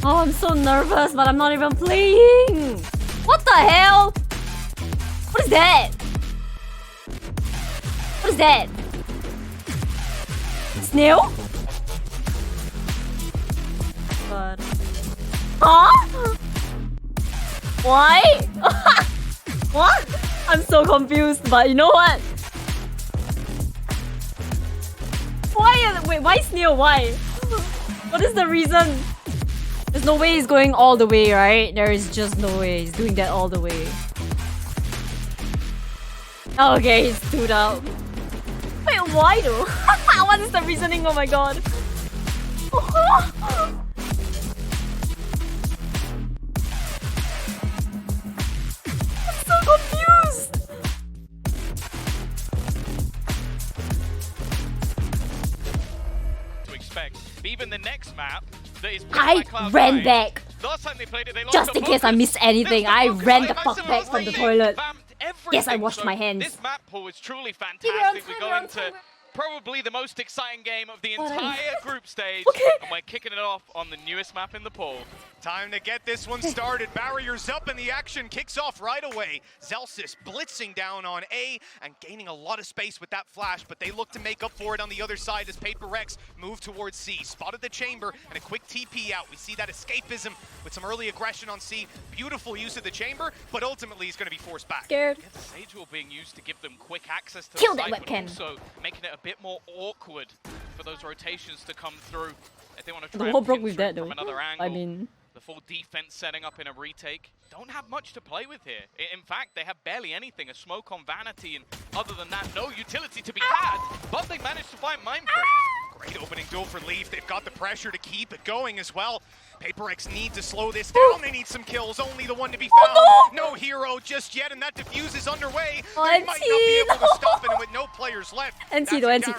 Oh, I'm so nervous, but I'm not even playing. What the hell? What is that? What is that? Snail? But... Huh? Why? What? I'm so confused, but you know what? Wait, why snail? Why? What is the reason? There's no way he's going all the way, right? There is just no way he's doing that all the way. Okay, he stood out. Wait, why though? What is the reasoning? Oh my god. I'm so confused. To expect. Even the next map that is I ran back. Last time they played it, they Just in case I missed anything, I ran the fuck back from the toilet. Yes, I washed my hands. This map pool is truly fantastic. We go into probably the most exciting game of the entire group stage. And we're kicking it off on the newest map in the pool. Time to get this one started. Barriers up and the action kicks off right away. Zelsis blitzing down on A and gaining a lot of space with that flash, but they look to make up for it on the other side as Paper Rex move towards C. Spotted the chamber and a quick TP out. We see that escapism with some early aggression on C. Beautiful use of the chamber, but ultimately he's going to be forced back. Scared. The Sage Wall being used to give them quick access to Kill the that site, but webcam. also making it a bit more awkward for those rotations to come through. If they want to The try whole and broke pin with through that though. from another angle. I mean, the full defense setting up in a retake. Don't have much to play with here. In fact, they have barely anything. A smoke on Vanity, and other than that, no utility to be had. But they managed to find Mindfreak. Great opening duel for Leaf. They've got the pressure to keep it going as well. Paper X need to slow this down. They need some kills. Only the one to be found. No hero just yet, and that diffuse is underway. They might not be able to stop it, and with no players left, that's a guarantee.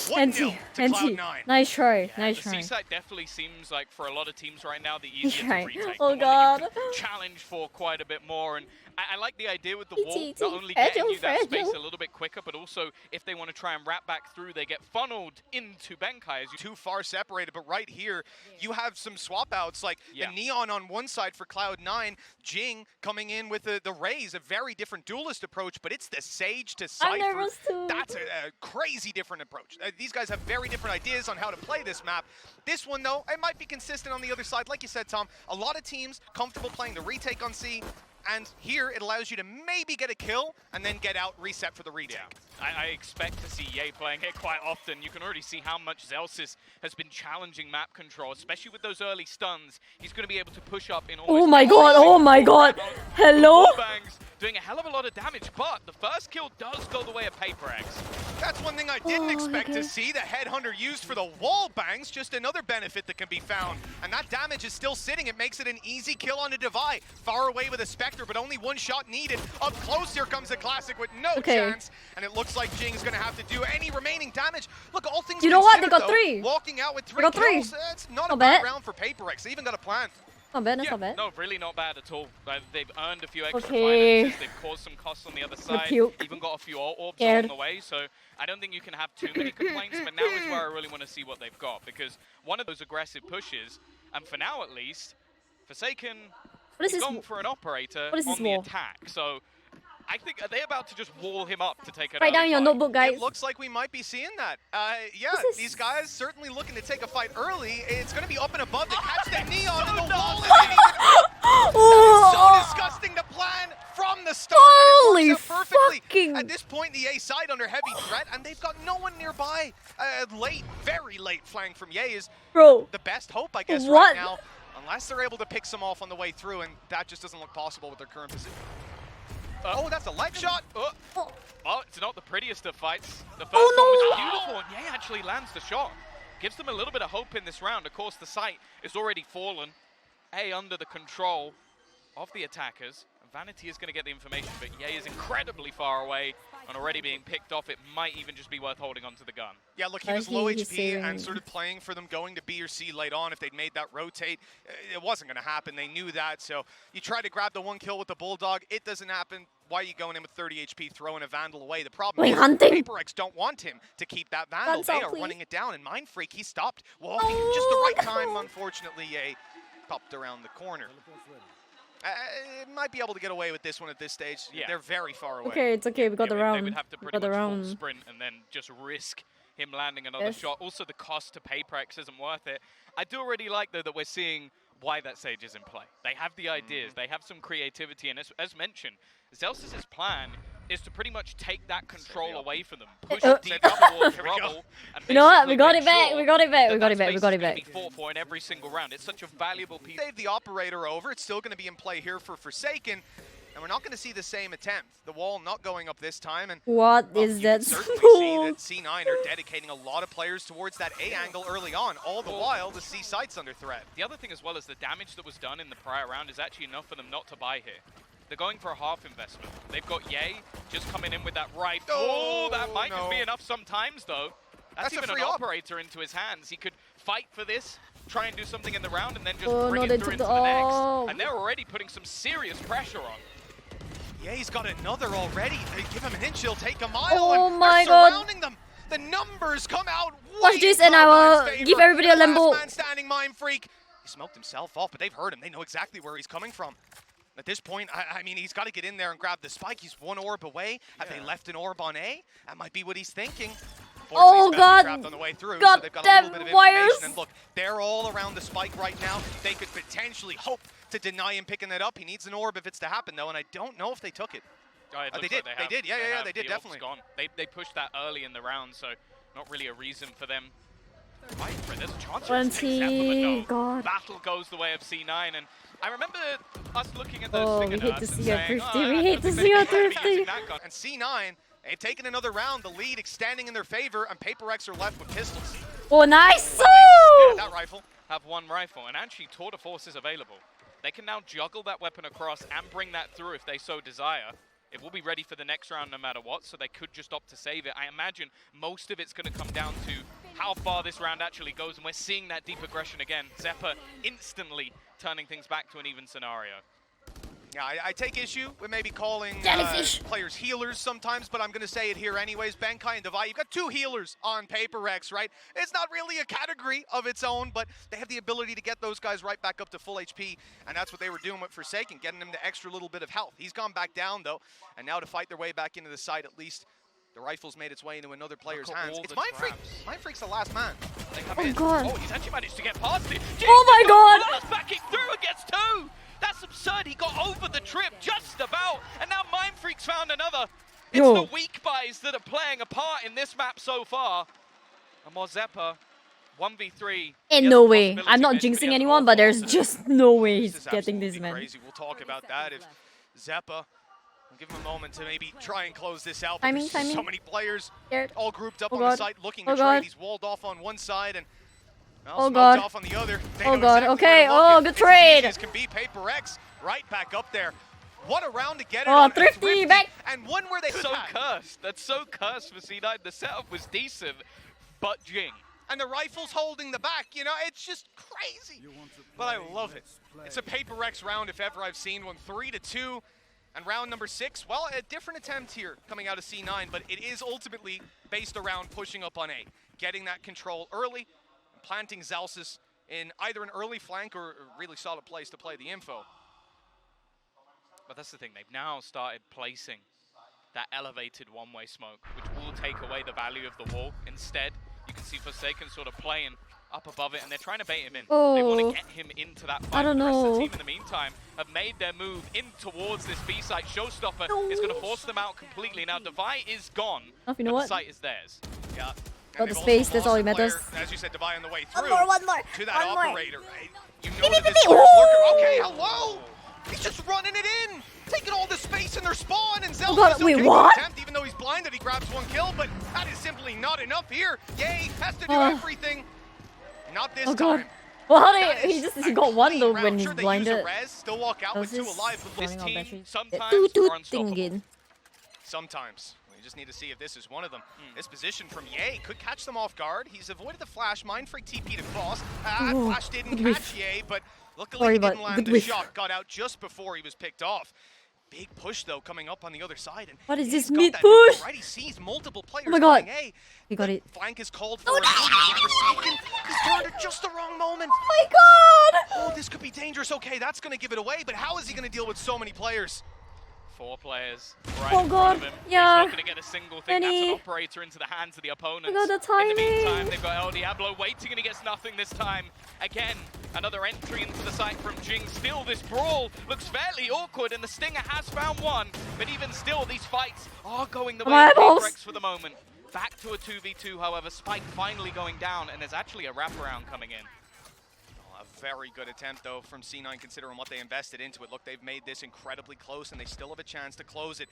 1-0 to Cloud9. Nice try, nice The try. C-side definitely seems like, for a lot of teams right now, the easiest to Right. retake. Oh the one that you god. can challenge for quite a bit more. And I like the idea with the wall, E.T., not only getting you that fragile. space a little bit quicker, but also if they want to try and wrap back through, they get funneled into Benkai. As you Too far separated, but right here, you have some swap outs, like the Neon on one side for Cloud9, Jing coming in with the Raze, a very different duelist approach, but it's the Sage to Cypher. I'm nervous too. That's a crazy different approach. These guys have very different ideas on how to play this map. This one, though, it might be consistent on the other side. Like you said, Tom, a lot of teams comfortable playing the retake on C, and here it allows you to maybe get a kill and then get out, reset for the retake. I expect to see Ye playing it quite often. You can already see how much Zelsis has been challenging map control, especially with those early stuns. He's going to be able to push up in almost Oh my god, oh my god. Hello? Bangs doing a hell of a lot of damage, but the first kill does go the way of Paper X. That's one thing I didn't expect to see. The Headhunter used for the wall bangs, just another benefit that can be found. And that damage is still sitting. It makes it an easy kill on a Devi. Far away with a Spectre, but only one shot needed. Up close, here comes a Classic with no chance. And it looks like Jing's going to have to do any remaining damage. Look, all things You know what? They considered, got though, 3. Walking out with 3 got 3. kills, it's not a Not bad bad. round for Paper X. They even got a plan. Not bad, that's not bad. No, really not bad at all. They've earned a few extra Okay. finances. They've caused some costs on the other side. puke. Even got a few orbs Scared. along the way. So I don't think you can have too many complaints. But now is where I really want to see what they've got. Because one of those aggressive pushes, and for now at least, Forsaken What is has this? gone for an operator What is this on the wall? attack. So I think, are they about to just wall him up to take it Write down your notebook, guys. It looks like we might be seeing that. Yeah, What's this? these guys certainly looking to take a fight early. It's going to be up and above to catch that Neon in the wall. So disgusting to plan from the start. Holy and it works out perfectly. fucking- At this point, the A side under heavy threat, and they've got no one nearby. Late, very late flank from Ye is Bro. the best hope, I guess, What? right now. Unless they're able to pick some off on the way through, and that just doesn't look possible with their current position. Oh, that's a light shot. Oh, it's not the prettiest of fights. The first Oh, one was no. beautiful, and Ye actually lands the shot. Gives them a little bit of hope in this round. Of course, the site is already fallen. A under the control of the attackers. Vanity is going to get the information, but Ye is incredibly far away and already being picked off. It might even just be worth holding onto the gun. Yeah, look, he I was low think he's HP and saving. sort of playing for them going to B or C late on. If they'd made that rotate, it wasn't going to happen. They knew that. So you try to grab the one kill with the Bulldog. It doesn't happen. Why are you going in with 30 HP, throwing a Vandal away? The problem Wait, is hunting? Paper X don't want him to keep that Vandal. Guns They out, are please. running it down, and Mindfreak, he stopped walking just the right time, unfortunately. popped around the corner. Might be able to get away with this one at this stage. Yeah. They're very far away. Okay, it's okay. We got the round. They would have to We pretty got the much full round. sprint and then just risk him landing another Yes. shot. Also, the cost to Paperex isn't worth it. I do already like, though, that we're seeing why that Sage is in play. They have the ideas. They have some creativity. And as mentioned, Zels's plan is to pretty much take that control away from them, push it deep towards rubble, and You know what? basically We got make it back. sure We got it back. that We got that it back. We space got is it gonna back. be fought for in every single round. It's such a valuable piece. Save the operator over. It's still going to be in play here for Forsaken. And we're not going to see the same attempt. The wall not going up this time. And What well, is you that can certainly smooth? see that C9 are dedicating a lot of players towards that A angle early on. All the while, the C site's under threat. The other thing as well is the damage that was done in the prior round is actually enough for them not to buy here. They're going for a half investment. They've got Ye just coming in with that right. Oh, that might just be enough sometimes, though. That's even a an free op. operator into his hands. He could fight for this, try and do something in the round, and then just Oh, bring no, they it through took into the- the next. oh. And they're already putting some serious pressure on. Yeah, he's got another already. They give him an inch, he'll take a mile. Oh and my they're God. surrounding them. The numbers come out. Watch way this in and I Cloud9's will favor. give everybody a The limbo. last man standing, Mind Freak. He smoked himself off, but they've heard him. They know exactly where he's coming from. At this point, I mean, he's got to get in there and grab the spike. He's one orb away. Have they left an orb on A? That might be what he's thinking. Oh, Unfortunately, he's about to be God. trapped on the way through, God so they've got a little bit of damn wires. information. And look, they're all around the spike right now. They could potentially hope to deny him picking that up. He needs an orb if it's to happen, though, and I don't know if they took it. Oh, it They looks did. like They did. Yeah, have. they did, The orb's definitely. Gone. They pushed that early in the round, so not really a reason for them. Fight for it. There's a chance for it to take Zephyr, but 20. no. God. Battle goes the way of C9, and I remember us looking at those Oh, we stinger hate to nerfs and see a saying, thrifty. "Oh, We I hate don't to think see a they're gonna be thrifty." using that gun." And C9, they've taken another round. The lead extending in their favor, and Paperex are left with pistols. Oh, nice. Get Woo! that rifle. Have one rifle, and actually Tour de Force is available. They can now juggle that weapon across and bring that through if they so desire. It will be ready for the next round no matter what, so they could just opt to save it. I imagine most of it's going to come down to how far this round actually goes, and we're seeing that deep aggression again. Zephyr instantly turning things back to an even scenario. Yeah, I take issue with maybe calling Jellyfish. players healers sometimes, but I'm going to say it here anyways. Benkai and Devi, you've got two healers on Paperex, right? It's not really a category of its own, but they have the ability to get those guys right back up to full HP, and that's what they were doing with Forsaken, getting them the extra little bit of health. He's gone back down, though, and now to fight their way back into the site, at least the rifle's made its way into another player's Look at hands. all It's the Mind Freak. traps. Mind Freak's the last man. They come Oh, in. God. Oh, he's actually managed to get past it. Oh, my God. Blast backing through and gets two. That's absurd. He got over the trip just about, and now Mind Freak's found another. It's Yo. the weak buys that are playing a part in this map so far. And Mozepa, 1v3. In He has no the way. possibility I'm not eventually jinxing of an anyone, but there's awful just no way This he's is getting this, absolutely man. crazy. We'll talk about that if Zeppa. We'll give him a moment to maybe try and close this out. But Timing, there's timing. so many players Scared. all grouped up Oh, on the God. site looking Oh, to trade. God. He's walled off on one side and well, Oh, smoked God. off on the other. They Oh, know God. exactly Okay. where to look, Oh, and good it's as trade. easy as can be. Paperex right back up there. What a round to get it Oh, on. Thrifty back. And one where they so cursed. That's so cursed for C9. The setup was decent, but Jing. and the rifle's holding the back. You know, it's just crazy. But I love it. It's a Paperex round if ever I've seen one. 3-2. And round number 6, well, a different attempt here coming out of C9, but it is ultimately based around pushing up on A, getting that control early, and planting Zels's in either an early flank or a really solid place to play the info. But that's the thing. They've now started placing that elevated one-way smoke, which will take away the value of the wall. Instead, you can see Forsaken sort of playing up above it, and they're trying to bait him in. They want Oh. to get him into that fight. I don't The rest of know. the team, in the meantime, have made their move in towards this B site. Showstopper is going to force them out completely. Now, Devi is gone, Oh, you know but what? the site is theirs. Yeah. Got And the they've space, also that's all lost that a player, matters. as you said, Devi on the way through One more. to that One more. operator. Right? You know Beep, that beep, this beep, player's beep. lurking. Okay, hello! He's just running it in, taking all the space in their spawn, and Zelda God, is wait, okay to what? attempt, even though he's blinded, he grabs one kill, but that is simply not enough here. Yay, has to do Oh. everything. Not this Oh, God. time. Well, how That did is he a got one clean though round. when he's Sure, they use a blinded? res, still walk out with How's two this alive, but This running out team battery? sometimes Toot are unstoppable. thing again. sometimes. We just need to see if this is one of them. This position from Ye could catch them off guard. He's avoided the flash. Mind Freak TP to cross. Ooh, Flash didn't good catch whiff. Ye, but luckily Sorry, he but didn't land good the whiff. shot. Got out just before he was picked off. Big push though coming up on the other side. And What is he's this got mid that push? info, right? He sees multiple players my God. playing A. He got it. Flank is called for. Forsaken. He's turned at just the wrong moment. Oh my God! Oh, this could be dangerous. dangerous. Okay, that's going to give it away, but how is he going to deal with so many players? 4 players right Oh in front god, of him. yeah. He's not going to get a single thing. That's an Any- operator into the hands of the opponents. Look at the In the meantime, timing. they've got El Diablo waiting and he gets nothing this time. Again, another entry into the site from Jing. Still, this brawl looks fairly awkward and the Stinger has found one. But even still, these fights are going the way My of balls. Paperex for the moment. Back to a 2v2, however, Spike finally going down and there's actually a wraparound coming in. A very good attempt, though, from C9, considering what they invested into it. Look, they've made this incredibly close, and they still have a chance to close it.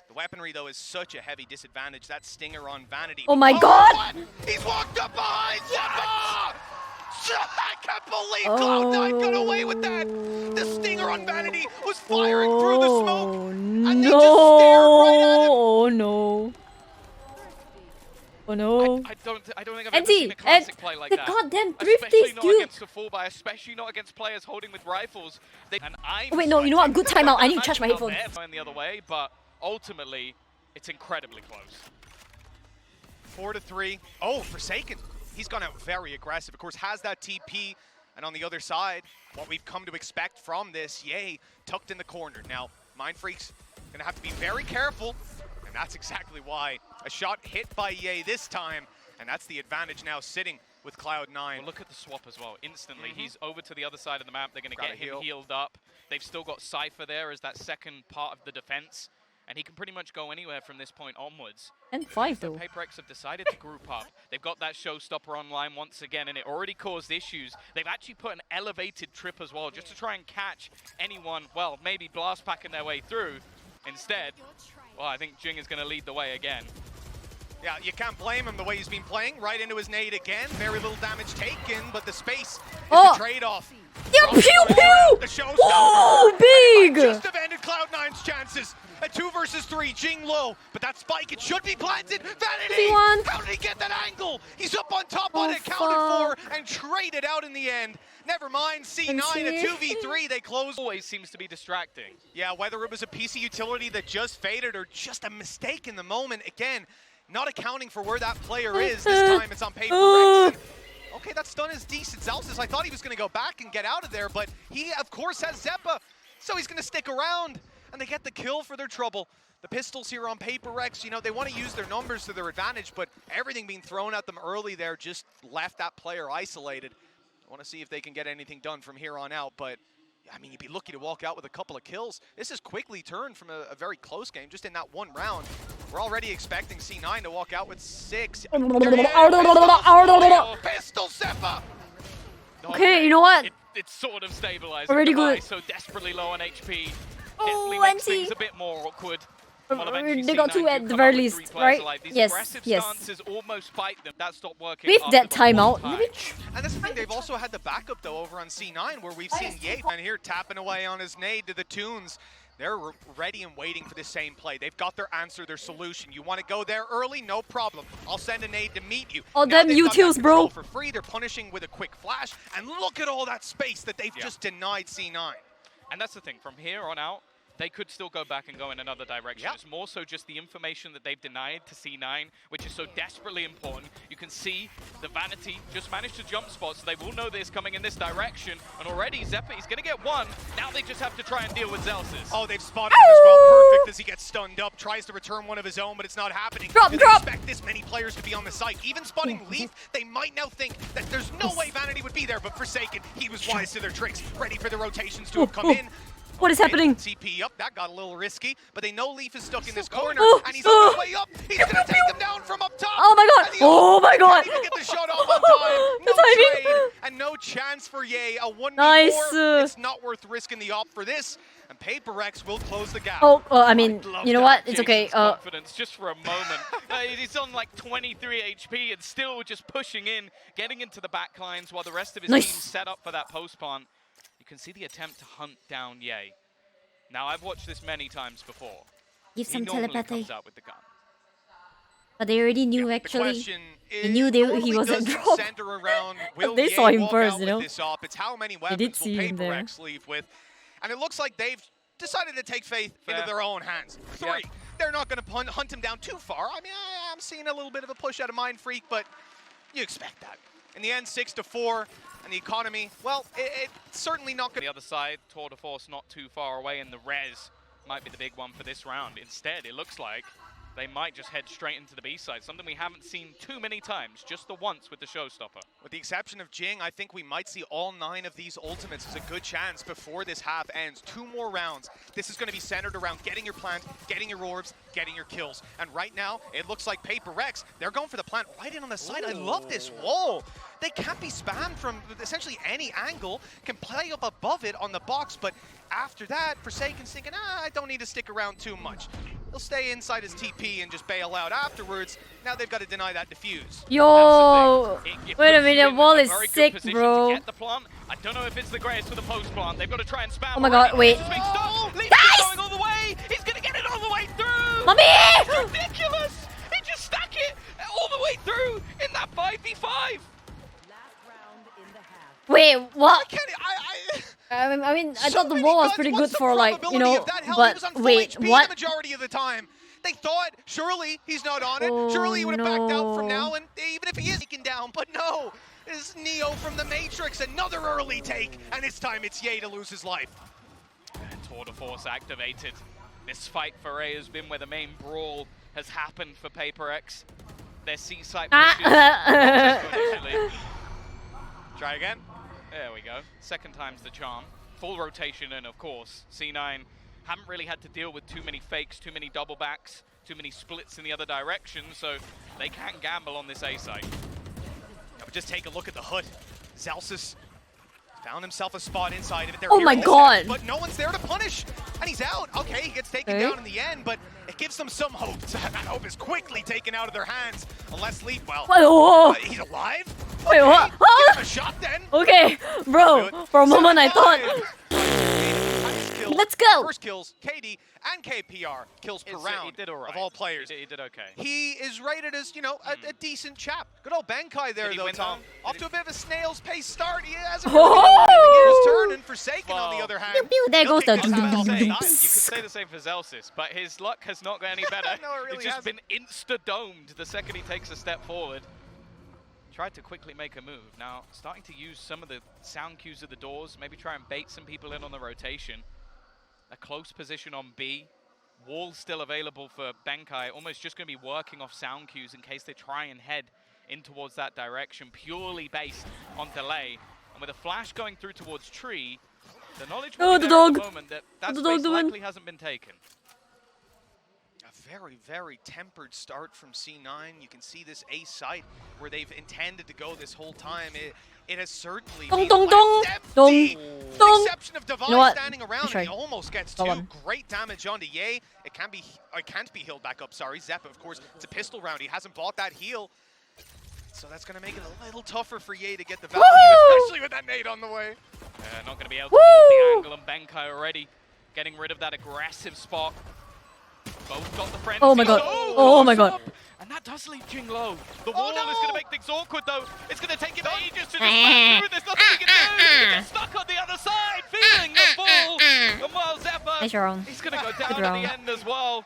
The weaponry, though, is such a heavy disadvantage. That Stinger on Vanity. Oh my god! What? He's walked up behind Zeppa! I can't believe Cloud9 got away with that! The Stinger on Vanity was firing through the smoke, and they just stared right at him! Oh no. Oh no. I don't think I've ever Andy, seen a classic play like the that. goddamn Especially thrifties, not dude. against a full buy, especially not against players holding with rifles. And I'm Oh, wait, no, you know what? Good timeout. I need to I'm charge my not headphones. there going the other way, but ultimately, it's incredibly close. 4-3. Oh, Forsaken. He's gone out very aggressive. Of course, has that TP. And on the other side, what we've come to expect from this, Yay, tucked in the corner. Now, Mindfreak's going to have to be very careful. And that's exactly why. A shot hit by Yay this time. And that's the advantage now sitting with Cloud9. Well, look at the swap as well. Instantly, he's over to the other side of the map. They're going to Grab get a him heal. healed up. They've still got Cypher there as that second part of the defense. And he can pretty much go anywhere from this point onwards. And 5 So though. Paperex have decided to group up. They've got that showstopper online once again, and it already caused issues. They've actually put an elevated trip as well, just to try and catch anyone, well, maybe blast packing their way through. Instead, well, I think Jing is going to lead the way again. Yeah, you can't blame him the way he's been playing. Right into his nade again. Very little damage taken, but the space is Oh. the trade-off. Yeah, pew pew! The showstopper. Oh, big! Just have ended Cloud9's chances. A 2 versus 3, Jing low, but that spike, it should be planted. Vanity! Everyone. How did he get that angle? He's up on top Oh, on it, counted fuck. for, and traded out in the end. Never mind, C9, a 2v3, they close. Always seems to be distracting. Yeah, whether it was a piece of utility that just faded or just a mistake in the moment, again, not accounting for where that player is. This time it's on Paperex. Okay, that stun is decent. Zalsis, I thought he was going to go back and get out of there, but he, of course, has Zeppa, so he's going to stick around, and they get the kill for their trouble. The pistols here on Paperex, you know, they want to use their numbers to their advantage, but everything being thrown at them early there just left that player isolated. I want to see if they can get anything done from here on out, but I mean, you'd be lucky to walk out with a couple of kills. This has quickly turned from a very close game, just in that one round. We're already expecting C9 to walk out with 6. Pistol Zeppa! Okay, you know what? It's sort of stabilized. Already good. So desperately low on HP. Oh, Definitely makes Anti. things a bit more awkward. They got 2 at the very least, right? Yes, Aggressive yes. stances almost bite them. That stopped working. With after that the timeout, time. And that's the thing, they've also had the backup, though, over on C9, where we've seen Ye and here tapping away on his nade to the tunes. They're ready and waiting for the same play. They've got their answer, their solution. You want to go there early? No problem. I'll send a nade to meet you. Oh, Now them they've got that utils, bro. control for free. They're punishing with a quick flash. And look at all that space that they've just denied C9. And that's the thing, from here on out, they could still go back and go in another direction. Yep. It's more so just the information that they've denied to C9, which is so desperately important. You can see the Vanity just managed to jump spot, so they will know this coming in this direction. And already Zeppa is going to get one. Now they just have to try and deal with Zalsis. Oh, they've spotted him as well. Perfect as he gets stunned up. Tries to return one of his own, but it's not happening. Drop, They drop. expect this many players to be on the site. Even spotting Leaf, they might now think that there's no way Vanity would be there, but Forsaken, he was wise to their tricks. Ready for the rotations to have come in. What is happening? TP up, that got a little risky, but they know Leaf is stuck in this Oh, corner, oh, and he's oh. on his way up. He's gonna take him down from up top. Oh my god! And the Oh my god! can't even get the shot off on time. The No timing. trade, and no chance for Ye. A 1v4, Nice. it's not worth risking the op for this, and Paperex will close the gap. Oh, I mean, Love you know that what? It's okay. Jason's confidence just for a moment. He's on like 23 HP and still just pushing in, getting into the back lines while the rest of his Nice. team set up for that post plant. You can see the attempt to hunt down Ye. Now, I've watched this many times before. Give He some normally telepathy. comes out with the gun. But they already knew, The actually. question They knew he normally wasn't doesn't dropped. center around, will They Ye saw him walk first, out you with know? this op? It's how many did weapons will see him there. Paperex leave with. And it looks like they've decided to take faith into Fair. their own hands. 3. Yeah. They're not going to hunt him down too far. I mean, I'm seeing a little bit of a push out of Mind Freak, but You expect that. In the end, 6-4, and the economy, well, it's certainly not going The other side, Tour de Force not too far away, and the res might be the big one for this round. Instead, it looks like they might just head straight into the B-side, something we haven't seen too many times, just the once with the Showstopper. With the exception of Jing, I think we might see all 9 of these ultimates. There's a good chance before this half ends. 2 more rounds. This is going to be centered around getting your plant, getting your orbs, getting your kills. And right now, it looks like Paper Rex, they're going for the plant right in on the side. Ooh. I love this wall. They can't be spammed from essentially any angle, can play up above it on the box, but after that, Forsaken's thinking, I don't need to stick around too much. He'll stay inside his TP and just bail out afterwards. Now they've got to deny that defuse. Yo! Wait a minute, wall is sick, bro. Get the plant. I don't know if it's the greatest for the post plant. They've got to try and spam. Oh my god, wait. Guys! Going all the way. He's going to get it all the way through. Mommy! It's ridiculous. He just stuck it all the way through in that 5v5. Wait, what? I mean, I thought the wall was pretty good for, like, you know, but wait, what? The majority of the time. They thought, surely he's not on it. Surely he would have backed out from now, and even if he is taken down, but no. This is Neo from the Matrix, another early take, and this time it's Ye to lose his life. And Tour de Force activated. This fight for A has been where the main brawl has happened for Paper X. Their C-side pushes. Try again. There we go. Second time's the charm. Full rotation, and of course, C9 haven't really had to deal with too many fakes, too many double backs, too many splits in the other direction, so they can't gamble on this A side. But just take a look at the hood. Zellsis found himself a spot inside of it. Oh my god! But no one's there to punish, and he's out. Okay, he gets taken down in the end, but it gives them some hope. That hope is quickly taken out of their hands, unless Whoa. he's alive? Wait, okay, what? Give him a shot then. Okay, bro, for a moment I thought... Let's go! First kills, KD and KPR kills per round he did all right. of all players. He did okay. He is rated as, you know, a decent chap. Good old Benkai there, though, Tom. Off to a bit of a snail's pace start. He hasn't really got the gears turning. Forsaken, on the other hand. There goes the... You can say the same for Zellsis, but his luck has not got any better. No, it really it's just been insta-domed the second he takes a step forward. Tried to quickly make a move. Now, starting to use some of the sound cues of the doors, maybe try and bait some people in on the rotation. A close position on B. Wall still available for Benkai. Almost just going to be working off sound cues in case they try and head in towards that direction, purely based on delay. And with a flash going through towards tree, the knowledge will be there at the moment that space likely hasn't been taken. A very, very tempered start from C9. You can see this A site where they've intended to go this whole time. It has certainly been empty. With the exception of Divine standing around, and he almost gets 2 great damage onto Ye. It can't be healed back up, sorry. Zeppa, of course, it's a pistol round. He hasn't bought that heal. So that's going to make it a little tougher for Ye to get the value, especially with that nade on the way. Not going to be able to hold the angle, and Benkai already getting rid of that aggressive spot. Both got the frenzy. Oh my god. Oh my god. And that does leave Jing low. The wall is going to make things awkward, though. It's going to take him ages to just back through. There's nothing he can do. He gets stuck on the other side, feeling the fall. And while Zeppa, he's going to go down at the end as well.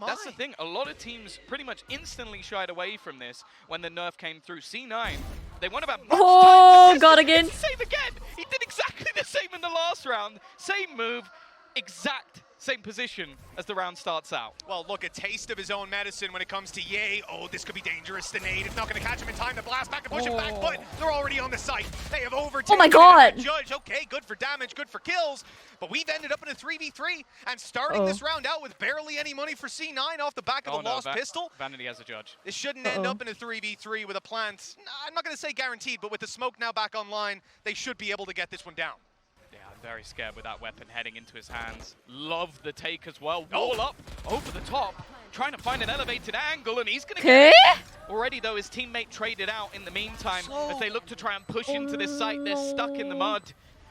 That's the thing. A lot of teams pretty much instantly shied away from this when the nerf came through. C9, they won about much time. God, again. Save again. He did exactly the same in the last round. Same move, exact same position as the round starts out. Well, look, a taste of his own medicine when it comes to Ye. Oh, this could be dangerous. The nade is not going to catch him in time to blast back and push him back, but they're already on the site. They have overtaken. Oh my god! Judge, okay, good for damage, good for kills, but we've ended up in a 3v3 and starting this round out with barely any money for C9 off the back of the lost pistol. Vanity has a judge. This shouldn't end up in a 3v3 with a plant. I'm not going to say guaranteed, but with the smoke now back online, they should be able to get this one down. Very scared with that weapon heading into his hands. Love the take as well. Wall up, over the top, trying to find an elevated angle, and he's going to get it. Already, though, his teammate traded out in the meantime as they look to try and push into this site. They're stuck in the mud.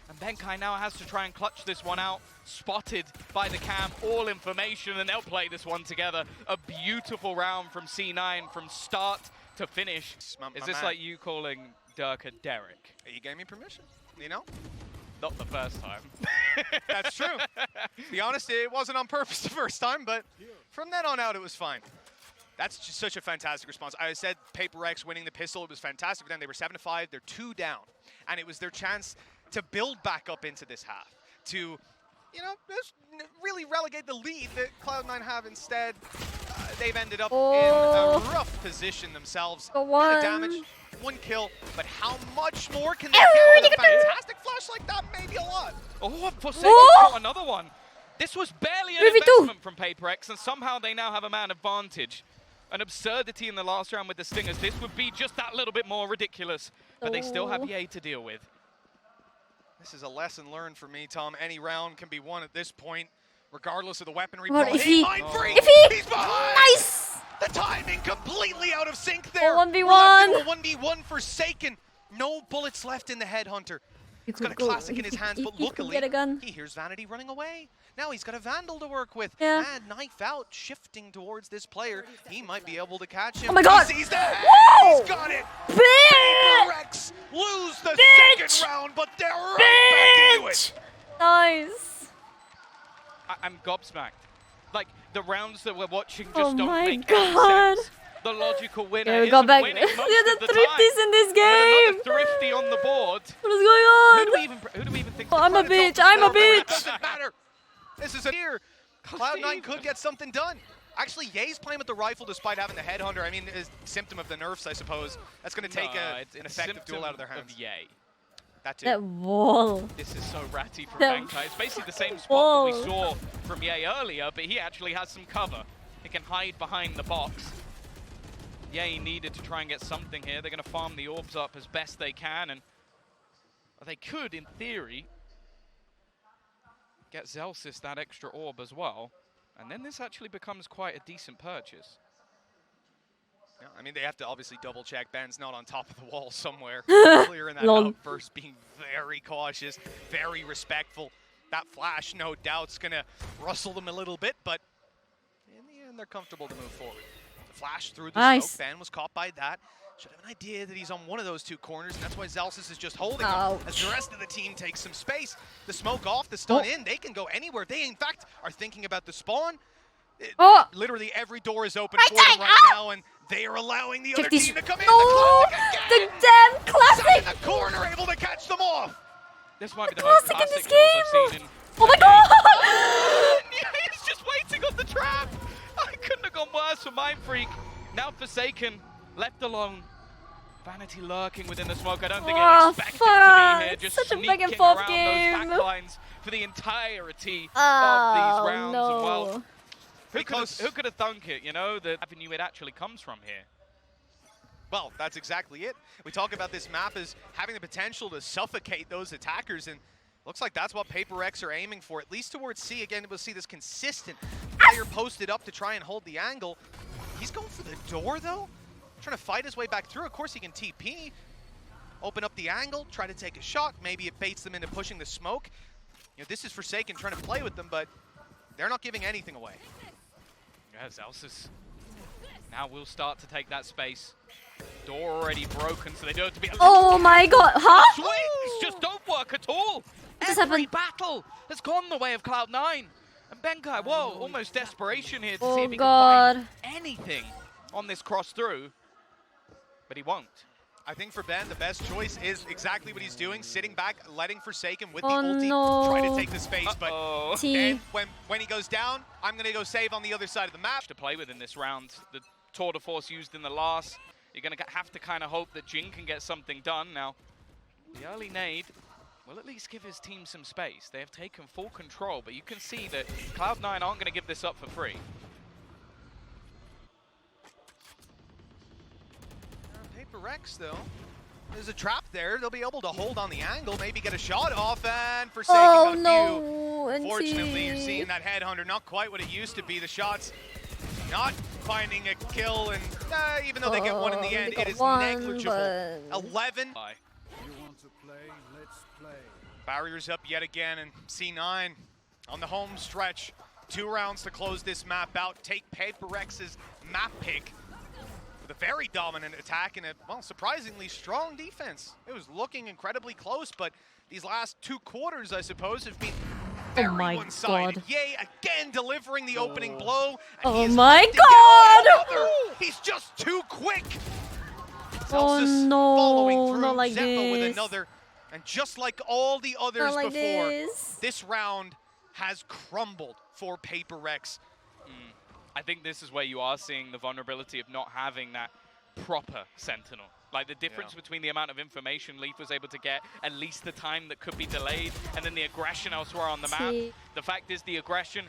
And Benkai now has to try and clutch this one out. Spotted by the cam, all information, and they'll play this one together. A beautiful round from C9 from start to finish. Is this like you calling Dirk a Derek? You gave me permission, you know? Not the first time. That's true. To be honest, it wasn't on purpose the first time, but from then on out, it was fine. That's just such a fantastic response. I said Paper X winning the pistol, it was fantastic for them. They were 7-5, they're 2 down. And it was their chance to build back up into this half, to, you know, just really relegate the lead that Cloud9 have instead. They've ended up in a rough position themselves. Go Bit on. of damage, 1 kill, but how much more can they get with a fantastic flash like that? Maybe a lot. Oh, Forsaken's got another one. This was barely an 3v2. investment from Paper X, and somehow they now have a man advantage. An absurdity in the last round with the Stingers. This would be just that little bit more ridiculous, but they still have Ye to deal with. This is a lesson learned for me, Tom. Any round can be won at this point, regardless of the weaponry. What pool. if he- Mind free! if he- He's behind! Nice! The timing completely out of sync there. 1v1. We're left into a 1v1 Forsaken. No bullets left in the headhunter. He's got a classic in his hands, but luckily get a gun. he hears Vanity running away. Now he's got a Vandal to work with. Yeah. And knife out, shifting towards this player. He might be able to catch him. Oh my God. He sees that. Whoa! He's got it. Bitch! Rex lose the Bitch! second round, but they're right back into it. Nice. I'm gobsmacked. Like, the rounds that we're watching just Oh don't my make God. any sense. The logical winner Yeah, we isn't got back. winning Yeah, most the of the thrifties time. in this With game. another thrifty on the board. What is going on? Who do we even think? Oh, I'm a bitch. I'm a It bitch. doesn't matter. This is a year. Cloud9 could get something done. Actually, Ye's playing with the rifle despite having the headhunter. I mean, is a symptom of the nerfs, I suppose. That's going to take an effective duel out of their hands. Yay. That too. That wall. This is so ratty from That Benkai. It's basically the same spot that wall. we saw from Ye earlier, but he actually has some cover. He can hide behind the box. Ye needed to try and get something here. They're going to farm the orbs up as best they can, and they could, in theory, get Zellsis that extra orb as well. And then this actually becomes quite a decent purchase. Yeah, I mean, they have to obviously double check Ben's not on top of the wall somewhere. Clearing that Lol. out first, being very cautious, very respectful. That flash, no doubt, is going to rustle them a little bit, but in the end, they're comfortable to move forward. The flash through the Nice. smoke. Ben was caught by that. Should have an idea that he's on one of those 2 corners, and that's why Zellsis is just holding him. Ouch. As the rest of the team takes some space. The smoke off, the stun in, they can go anywhere. They, in fact, are thinking about the spawn. Oh. Literally every door is open Right for them side, right ah! now, and they are allowing the other Check this. team to come in. No! The classic The again! damn Sat in classic! the corner, able to catch them off. This might be the most Classic in this classic kills I've game! seen in Oh my God! Yeah, he's just waiting on the trap. I couldn't have gone worse for Mind Freak. Now Forsaken, left alone. Vanity lurking within the smoke. I don't think Oh, he expected to be here. fuck. Just Such a back sneaking and forth around game. those back lines for the entirety of Oh, these rounds. no. And well, Pretty close. who could have thunk it, you know, the avenue it actually comes from here. Well, that's exactly it. We talk about this map as having the potential to suffocate those attackers, and looks like that's what Paper X are aiming for, at least towards C. Again, we'll see this consistent player posted up to try and hold the angle. He's going for the door, though. Trying to fight his way back through. Of course, he can TP, open up the angle, try to take a shot. Maybe it baits them into pushing the smoke. You know, this is Forsaken trying to play with them, but they're not giving anything away. Yeah, Zellsis now will start to take that space. Door already broken, so they do have to be a little Oh my God! Huh? swings just don't work at all. What Every happened? battle has gone the way of Cloud9. And Benkai, whoa, almost desperation here to see Oh if he God! can find anything on this cross through. But he won't. I think for Ben, the best choice is exactly what he's doing, sitting back, letting Forsaken with Oh, the ulti, no. try to take the space. But Uh-oh. T. then when he goes down, I'm going to go save on the other side of the map. To play with in this round, the tour de force used in the last. You're going to have to kind of hope that Jin can get something done. Now, the early nade will at least give his team some space. They have taken full control, but you can see that Cloud9 aren't going to give this up for free. Paper X, though. There's a trap there. They'll be able to hold on the angle, maybe get a shot off, and Forsaken Oh got few. no! Fortunately, you're NT. seeing that headhunter, not quite what it used to be. The shots not finding a kill, and even though they get one in the Oh, end, they it got is one, negligible. but- 11. Bye. You want to play? Let's play. Barriers up yet again, and C9 on the home stretch. 2 rounds to close this map out. Take Paper X's map pick with a very dominant attack and a, well, surprisingly strong defense. It was looking incredibly close, but these last 2 quarters, I suppose, have been Oh very my one-sided. God. Yay, again delivering the opening blow. And Oh he is my lifting it. God! Oh, another. He's just too quick. Oh Zelsis no, following through, not like Zeppo with this. another. And just like all the others Not like before, this. round has crumbled for Paper Rex. I think this is where you are seeing the vulnerability of not having that proper Sentinel. Like the difference between the amount of information Leaf was able to get, at least the time that could be delayed, and then the aggression elsewhere on the map. The fact is the aggression...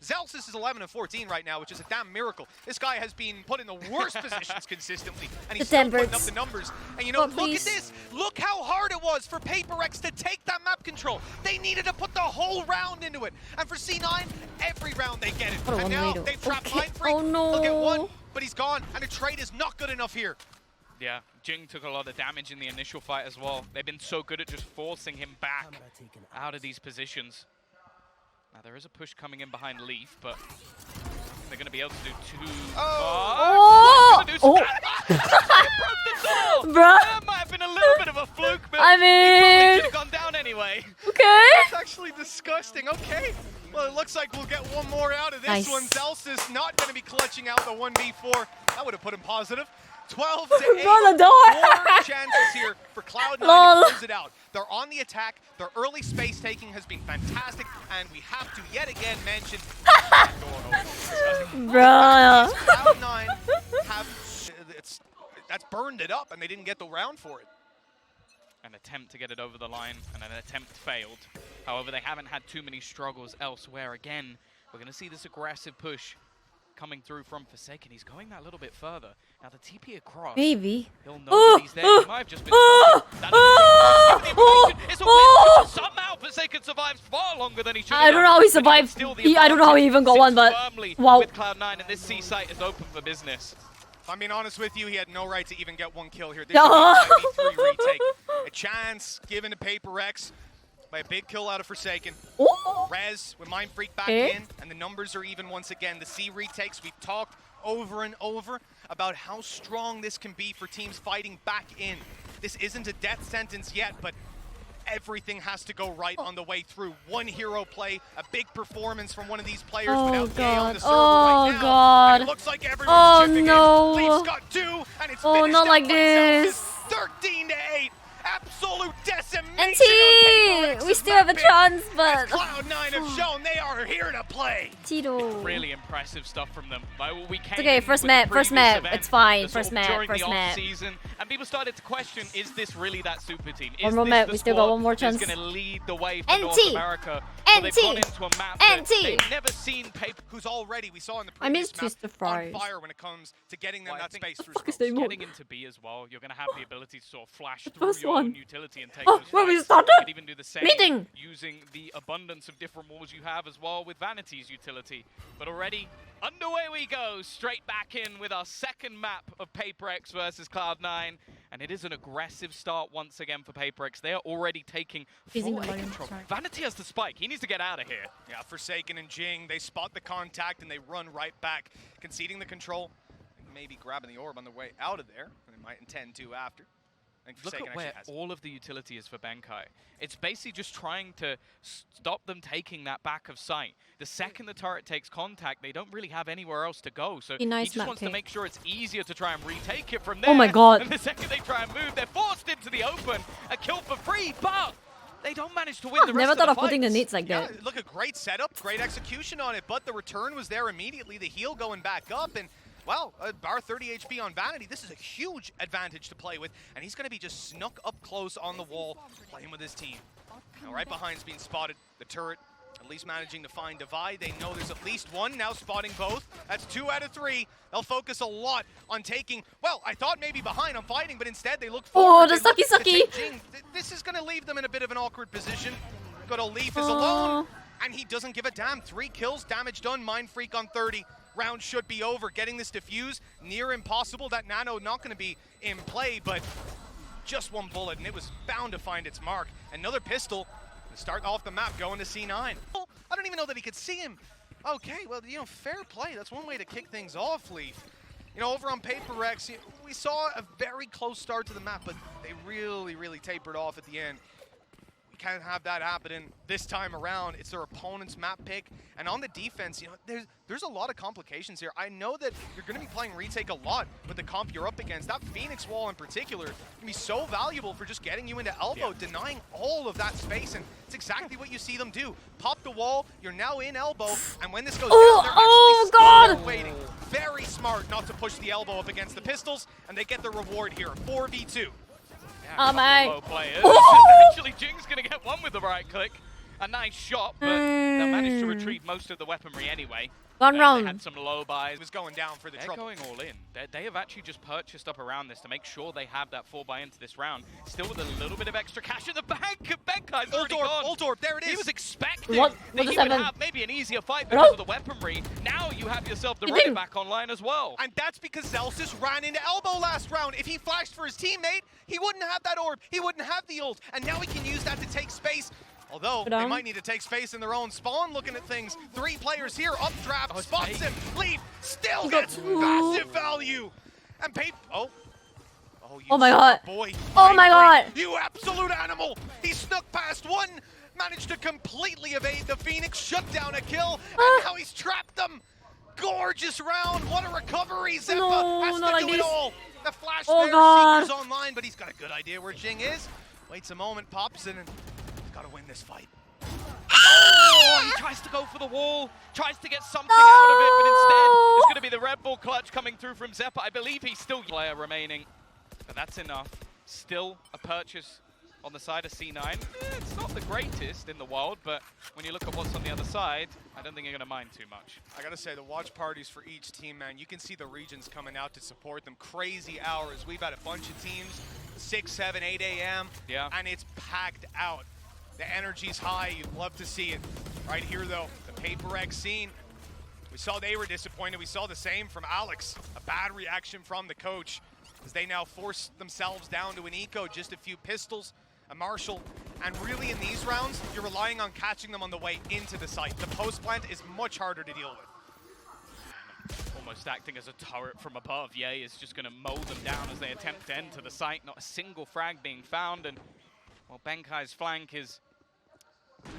Zelsis is 11 and 14 right now, which is a damn miracle. This guy has been put in the worst positions consistently, and he's still putting up the numbers. And you know, look at this. Look how hard it was for Paper Rex to take that map control. They needed to put the whole round into it. And for C9, every round they get it. And now they've trapped Mind Freak. Oh no. They'll get one, but he's gone. And a trade is not good enough here. Yeah, Jing took a lot of damage in the initial fight as well. They've been so good at just forcing him back out of these positions. Now there is a push coming in behind Leaf, but they're going to be able to do two. Oh! They broke the door! Bruh. That might have been a little bit of a fluke, but I he mean... should have gone down anyway. Okay. It's actually disgusting. Okay. Well, it looks like we'll get one more out of this one. Zelsis not going to be clutching out the 1v4. That would have put him positive. 12 to 8. Roll the door. 4 chances here for Cloud9 Lol. to close it out. They're on the attack. Their early space taking has been fantastic, and we have to yet again mention Bruh. Cloud9 have that's burned it up, and they didn't get the round for it. An attempt to get it over the line, and an attempt failed. However, they haven't had too many struggles elsewhere. Again, we're going to see this aggressive push coming through from Forsaken. He's going that little bit further. Now the TP across. Maybe. He'll know that he's there. He might have just been spotted. It's a win. Somehow Forsaken survives far longer than he should have. I don't know how he survived. I don't know how he even got one, but wow. With Cloud9, and this C site is open for business. If I'm being honest with you, he had no right to even get one kill here. This should be a 5v3 retake. A chance given to Paper Rex by a big kill out of Forsaken. Oh. Rez with Mind Freak back in, and the numbers are even once again. The C retakes, we've talked over and over about how strong this can be for teams fighting back in. This isn't a death sentence yet, but everything has to go right on the way through. One hero play, a big performance from one of these players without Yay on the server right now. God. And it looks like everyone's chipping no. in. Leaf's got 2, and it's Oh, finished not up like by this. Zelsis, 13 to 8. Absolute decimation. And on T, Paper we still have a Rex's chance, map but as Cloud9 have shown they are here to play. Tito. Really impressive stuff from them. Like, we came okay, in first with the map, first previous map. event, It's fine. the sort First of map, during first the map. off-season, and people started to question, is this really that super team? One Is more this map, the we still got squad one more that's chance. going to lead the way for NT. North America? Well, they've NT. gone into a map that NT. they've never seen paper. Who's already, we saw in the I miss previous Twister map, on Fries. fire when it comes to getting them Well, I that think space through fuck is smokes. they mo- Getting into B as well, you're going to have the ability to sort of flash through First your one. own utility and take Oh, those where we fights. started? You could even do the same Meeting. using the abundance of different walls you have as well with Vanity's utility. But already, underway we go, straight back in with our second map of PaperX versus Cloud9. And it is an aggressive start once again for PaperX. They are already taking Using full the A volume, control. sorry. Vanity has the spike. He needs to get out of here. Yeah, Forsaken and Jing, they spot the contact and they run right back, conceding the control, and maybe grabbing the orb on the way out of there, and they might intend to after. I think Look Forsaken at where actually has it. all of the utility is for Benkai. It's basically just trying to stop them taking that back of sight. The second the turret takes contact, they don't really have anywhere else to go. So Be nice, he just wants to Matt make sure it's easier to try and retake it from there. Oh my God. And the second they try and move, they're forced into the open. A kill for free, but they don't manage to win the rest Never of thought the of putting the fights. nades like Yeah, that. look, a great setup, great execution on it, but the return was there immediately, the heal going back up, and well, bar 30 HP on Vanity, this is a huge advantage to play with, and he's going to be just snuck up close on the wall, playing with his team. Now right behind's being spotted, the turret at least managing to find Divide. They know there's at least one, now spotting both. That's 2 out of 3. They'll focus a lot on taking, well, I thought maybe behind on fighting, but instead they look forward. the They look sucky to take sucky. Jing. This is going to leave them in a bit of an awkward position. Got a Leaf is alone, and he doesn't give a damn. 3 kills, damage done, Mind Freak on 30. Round should be over. Getting this defuse, near impossible. That nano not going to be in play, but just one bullet, and it was bound to find its mark. Another pistol, start off the map, going to C9. I don't even know that he could see him. Okay, well, you know, fair play. That's one way to kick things off, Leaf. You know, over on PaperX, we saw a very close start to the map, but they really, really tapered off at the end. We can't have that happening this time around. It's their opponent's map pick. And on the defense, you know, there's a lot of complications here. I know that you're going to be playing retake a lot with the comp you're up against. That Phoenix wall in particular can be so valuable for just getting you into elbow, denying all of that space. And it's exactly what you see them do. Pop the wall, you're now in elbow, and when this goes down, they're actually still waiting. Very smart not to push the elbow up against the pistols, and they get the reward here, 4v2. Oh my. Low players. Oh! Actually, Jing's going to get one with the right click. A nice shot, but they'll manage to retrieve most of the weaponry anyway. One They round. had some low buys. It was going down for the They're trouble. going all in. They have actually just purchased up around this to make sure they have that 4-buy into this round. Still with a little bit of extra cash in the bank. Benkai's already gone. Oldorp, there it is. He was expecting What that does he that would mean? have maybe an easier fight because of the weaponry. Now you have yourself the He running didn't. back online as well. And that's because Zelsis ran into elbow last round. If he flashed for his teammate, he wouldn't have that orb. He wouldn't have the ult. And now he can use that to take space. Although, they might need to take space in their own spawn looking at things. 3 players here, updraft, spots him, leave, still gets massive value. And you Oh my god. boy. Oh my god. You absolute animal. He snuck past one, managed to completely evade the Phoenix, shut down a kill, and now he's trapped them. Gorgeous round. What a recovery. Zeppa No, has to not like do it this. all. The flash Oh there, god. Seeker's online, but he's got a good idea where Jing is. Waits a moment, pops in, and he's got to win this fight. Oh, he tries to go for the wall, tries to get something out of it, but instead it's going to be the Red Bull clutch coming through from Zeppa. I believe he's still player remaining, but that's enough. Still a purchase on the side of C9. It's not the greatest in the world, but when you look at what's on the other side, I don't think you're going to mind too much. I gotta say, the watch parties for each team, man, you can see the regions coming out to support them. Crazy hours. We've had a bunch of teams, 6, 7, 8 a.m., and it's packed out. The energy's high. You'd love to see it. Right here, though, the Paper X scene. We saw they were disappointed. We saw the same from Alex. A bad reaction from the coach as they now force themselves down to an eco, just a few pistols, a Marshall. And really, in these rounds, you're relying on catching them on the way into the site. The post plant is much harder to deal with. Almost acting as a turret from above. Ye is just going to mow them down as they attempt to enter the site. Not a single frag being found, and well, Benkai's flank is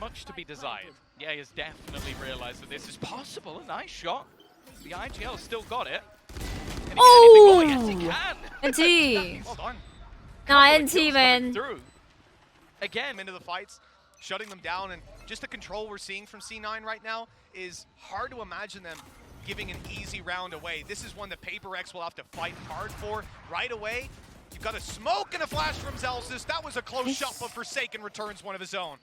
much to be desired. Ye has definitely realized that this is possible. A nice shot. The IGL still got it. Can he Oh! get anything? Oh, yes, he can. NT. Well done. Nah, Couple of NT, kills coming man. through. Again, Into the fights, shutting them down, and just the control we're seeing from C9 right now is hard to imagine them giving an easy round away. This is one that Paper X will have to fight hard for right away. You've got a smoke and a flash from Zelsis. That was a close shot, but Forsaken returns one of his own.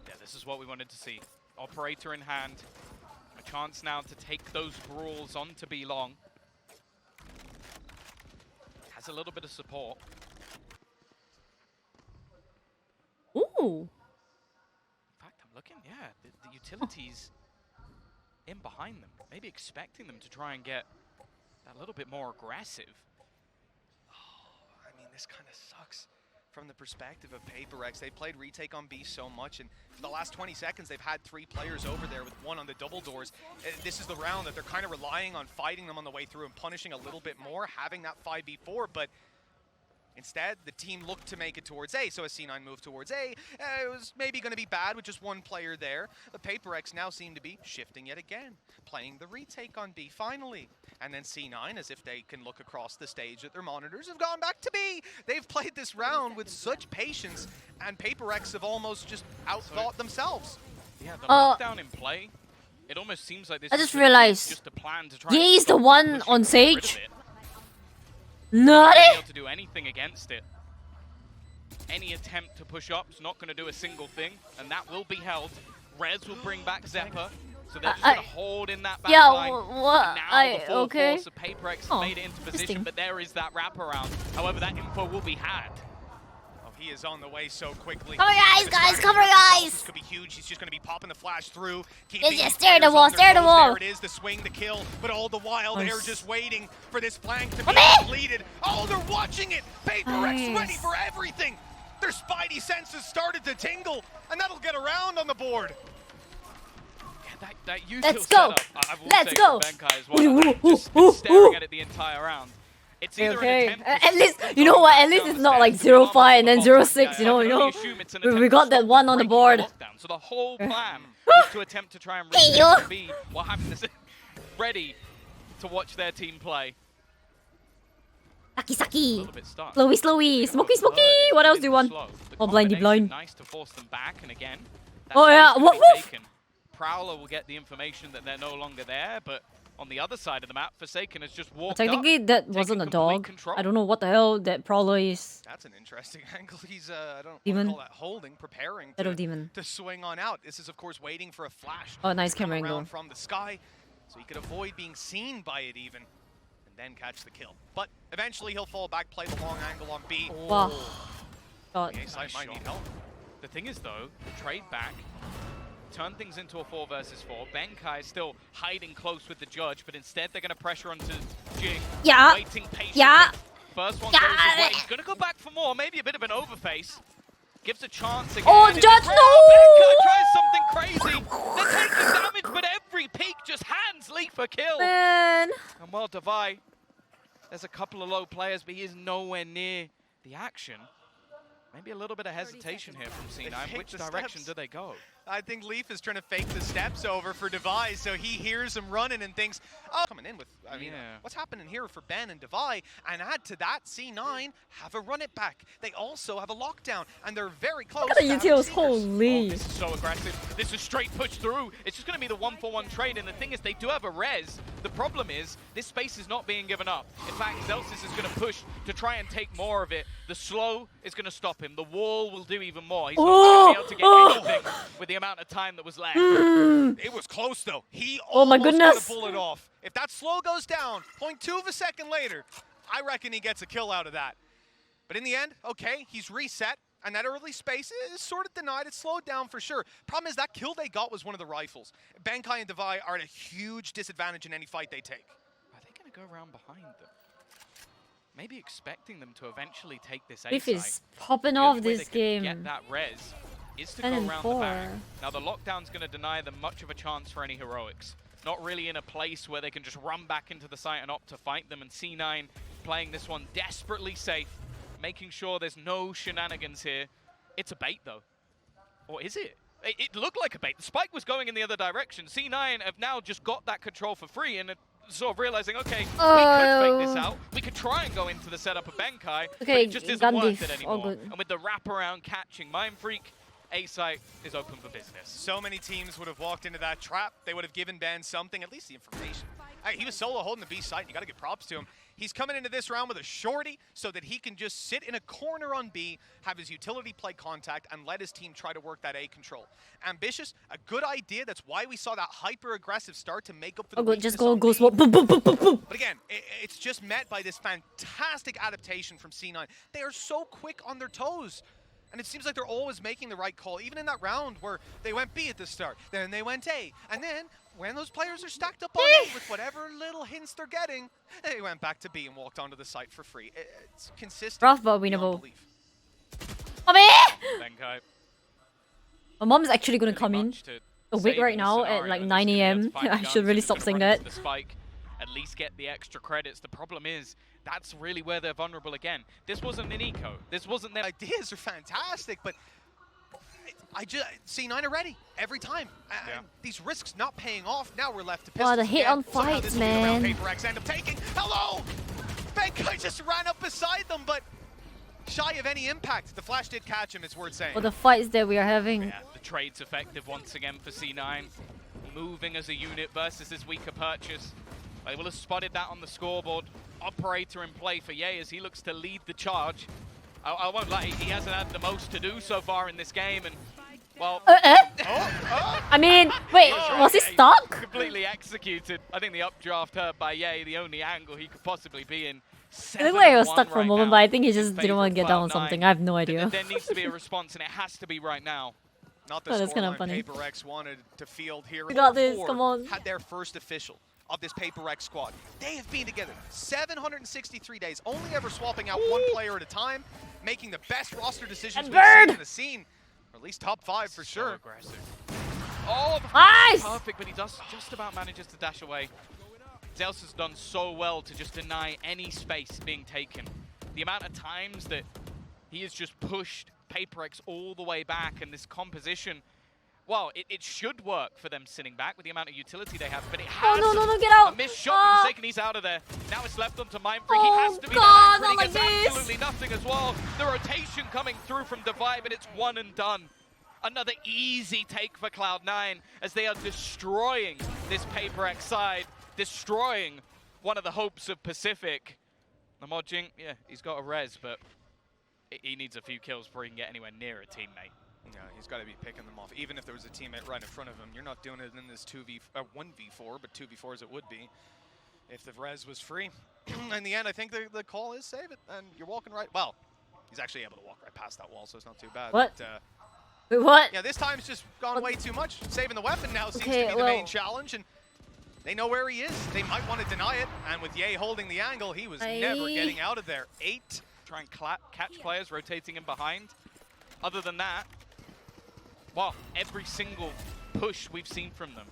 yeah, this is what we wanted to see. Operator in hand. A chance now to take those brawls onto B long. Has a little bit of support. Ooh. In fact, I'm looking, the utilities in behind them. Maybe expecting them to try and get a little bit more aggressive. I mean, this kind of sucks from the perspective of Paper X. They played retake on B so much, and for the last 20 seconds, they've had 3 players over there with 1 on the double doors. This is the round that they're kind of relying on fighting them on the way through and punishing a little bit more, having that 5v4, but instead, the team looked to make it towards A, so as C9 moved towards A, it was maybe going to be bad with just 1 player there. The Paper X now seem to be shifting yet again, playing the retake on B finally. And then C9, as if they can look across the stage at their monitors, have gone back to B. They've played this round with such patience, and Paper X have almost just outthought themselves. Yeah, the lockdown in play, it almost seems like this I is just gonna be realized just a plan to try Ye's the and one push on it, get rid of Sage. it. Not Not it. able to do anything against it. Any attempt to push up is not going to do a single thing, and that will be held. Rez will bring back Zeppa, so they're just going to hold in that back Yeah, line. what? And now the full Okay. force of Paper X Oh, made it into position, interesting. but there is that wraparound. However, that info will be had. Oh, he is on the way so quickly. Cover your eyes, The guys, strategy cover your himself eyes. This could be huge. He's just going to be popping the flash through. Yeah, These stare at the players wall, on their stare at the toes. wall. There it is, the swing, the kill. But all the while, Nice. they're just waiting for this flank to be Come in. completed. Oh, they're watching it. Paper X Nice. ready for everything. Their spidey senses started to tingle, and that'll get around on the board. Yeah, that util Let's go. setup, I will Let's say go. from Benkai as well. Ooh, I've just ooh, been staring ooh. at it the entire round. It's either an Okay. attempt to At least, stop you know what? At down least the it's not like stairs, 0-5 and then the bottom. 0-6. Yeah, I can You only know. assume it's an We attempt got to that stop one on the breaking board. lockdown. So the whole plan was to attempt to try and Hey, reset yo. the B while having this ready to watch their team play. Saki A saki. little bit stuck. Slowy slowy. Smoky smoky. What else do you want? Oh, blindy blind. Nice to force them back, and again. Oh, yeah. That's Woof, gonna be woof. taken. Prowler will get the information that they're no longer there, but on the other side of the map, Forsaken has just walked Technically, up, that taking wasn't a complete dog. control. I don't know what the hell that Prowler is. That's an interesting angle. He's, I don't Demon. want to call that holding, preparing Shadow demon. to swing on out. This is, of course, waiting for a flash. Oh, nice to come camera around angle. from the sky, so he could avoid being seen by it even, and then catch the kill. But eventually he'll fall back, play the long angle on B. Wow. God. The A side might need help. The thing is, though, trade back, turn things into a 4 versus 4. Benkai is still hiding close with the judge, but instead they're going to pressure onto Jing. Yeah. Waiting patiently. Yeah. First one Yeah. goes his way. He's going to go back for more. Maybe a bit of an overface. Gives a chance again. Oh, the judge, Benkai tries something crazy. They're taking damage, but every peak just hands Lee for kill. Man. And while Devi, there's a couple of low players, but he is nowhere near the action. Maybe a little bit of hesitation here from C9. fake Which the direction steps. do they go? I think Leaf is trying to fake the steps over for Devi, so he hears him running and thinks, oh, coming in with, I mean, Yeah. what's happening here for Ben and Devi? And add to that, C9 have a run it back. They also have a lockdown, and they're very close. Look at the to having UTLs. Seekers. Oh, Holy. this is so aggressive. This is straight push through. It's just going to be the 1-for-1 trade, and the thing is, they do have a res. The problem is, this space is not being given up. In fact, Zelsis is going to push to try and take more of it. The slow is going to stop him. The wall will do even more. He's not going to be able to get anything with the amount of time that was left. It was close, though. He Oh my almost goodness. got a bullet off. If that slow goes down, 0.2 of a second later, I reckon he gets a kill out of that. But in the end, okay, he's reset, and that early space is sort of denied. It's slowed down for sure. Problem is that kill they got was one of the rifles. Benkai and Devi are at a huge disadvantage in any fight they take. Are they going to go around behind them? Maybe expecting them to eventually take this A Leaf site. is popping The off only way this they can game. get that res is to 10 go and around 4. the back. Now the lockdown's going to deny them much of a chance for any heroics. Not really in a place where they can just run back into the site and opt to fight them. And C9 playing this one desperately safe, making sure there's no shenanigans here. It's a bait though. Or is it? It looked like a bait. The spike was going in the other direction. C9 have now just got that control for free and sort of realizing, okay, we could fake this out. We could try and go into the setup of Benkai, but Okay, it just isn't gun worth diff, it all anymore. good. And with the wraparound catching, Mind Freak, A site is open for business. So many teams would have walked into that trap. They would have given Ben something, at least the information. Hey, he was solo holding the B site. You got to give props to him. He's coming into this round with a shorty so that he can just sit in a corner on B, have his utility play contact, and let his team try to work that A control. Ambitious, a good idea. That's why we saw that hyper-aggressive start to make up for the Oh, good. weakness Just go, on go B. smoke. Boom, boom, boom, boom, boom. But again, it's just met by this fantastic adaptation from C9. They are so quick on their toes. And it seems like they're always making the right call, even in that round where they went B at the start, then they went A. And then, when those players are stacked up on A with whatever little hints they're getting, they went back to B and walked onto the site for free. It's consistent. Rough, but beyond winnable. belief. Mommy! Benkai. My mom's actually gonna really come in. much to Awake save right in the now at scenario, like and 9 he's gonna be able AM. to find the I guns, should really and he's stop gonna saying run that. into the spike, at least get the extra credits. The problem is, that's really where they're vulnerable again. This wasn't an eco. This wasn't their Ideas are fantastic, but I just C9 are ready every time. Yeah. And these risks not paying off. Now we're left to Wow, pistols the hit again. on Somehow fights, this will be the round man. Paper X end up taking. Hello! Benkai just ran up beside them, but shy of any impact. The flash did catch him, it's worth saying. For the fights that we are having. Yeah, the trade's effective once again for C9. Moving as a unit versus this weaker purchase. They will have spotted that on the scoreboard. Operator in play for Ye as he looks to lead the charge. I won't lie, he hasn't had the most to do so far in this game, and, well... I mean, wait, was he Yeah, stuck? Completely executed. I think the updraft hurt by Ye, the only angle he could possibly be in. It looked like he was 7-1 stuck for a right moment, now but I think he in just didn't favor want to of get down on Cloud9. something. I have no idea. There needs to be a response, and it has to be right now. Not the Oh, that's kinda scoreline funny. Paper X wanted to field here. We got this, 4 come on. Had their first official of this Paper X squad. They have been together 763 days, only ever swapping out one player at a time, making the best roster decisions And we've seen Bird! in the scene. Or at least top 5 for So sure. aggressive. Oh, the Nice! perfect, but he does just about manages to dash away. Zeus has done so well to just deny any space being taken. The amount of times that he has just pushed PaperX all the way back, and this composition, well, it should work for them sitting back with the amount of utility they have, but it has no, get out! a missed shot for Forsaken. He's out of there. Now it's left onto Mindfreak. He has to be God, that anchor, not and he like gets this. absolutely nothing as well. The rotation coming through from Divide, but it's one and done. Another easy take for Cloud9 as they are destroying this PaperX side, destroying one of the hopes of Pacific. Namojing, yeah, he's got a res, but he needs a few kills before he can get anywhere near a teammate. Yeah, he's got to be picking them off. Even if there was a teammate right in front of him, you're not doing it in this 1v4, but 2v4 as it would be if the res was free. In the end, I think the call is save it, and you're walking right. Well, he's actually able to walk right past that wall, so it's not too bad. What? But, Wait, what? yeah, this time's just gone way too much. Saving the weapon now seems Okay, to be the main challenge, and they know where he is. They might want to deny it, and with Ye holding the angle, he was never getting out of there. 8. Try and catch players, rotating in behind. Other than that, well, every single push we've seen from them,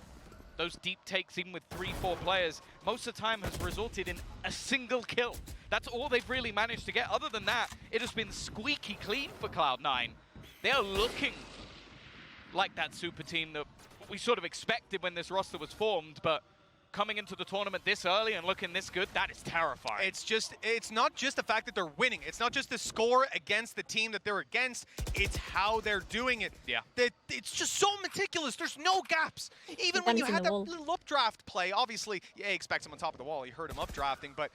those deep takes, even with 3-4 players, most of the time has resulted in a single kill. That's all they've really managed to get. Other than that, it has been squeaky clean for Cloud9. They are looking like that super team that we sort of expected when this roster was formed, but coming into the tournament this early and looking this good, that is terrifying. It's not just the fact that they're winning. It's not just the score against the team that they're against. It's how they're doing it. Yeah. It's just so meticulous. There's no gaps. Even when you had that little updraft play, obviously, yeah, expects him on top of the wall. You heard him updrafting, but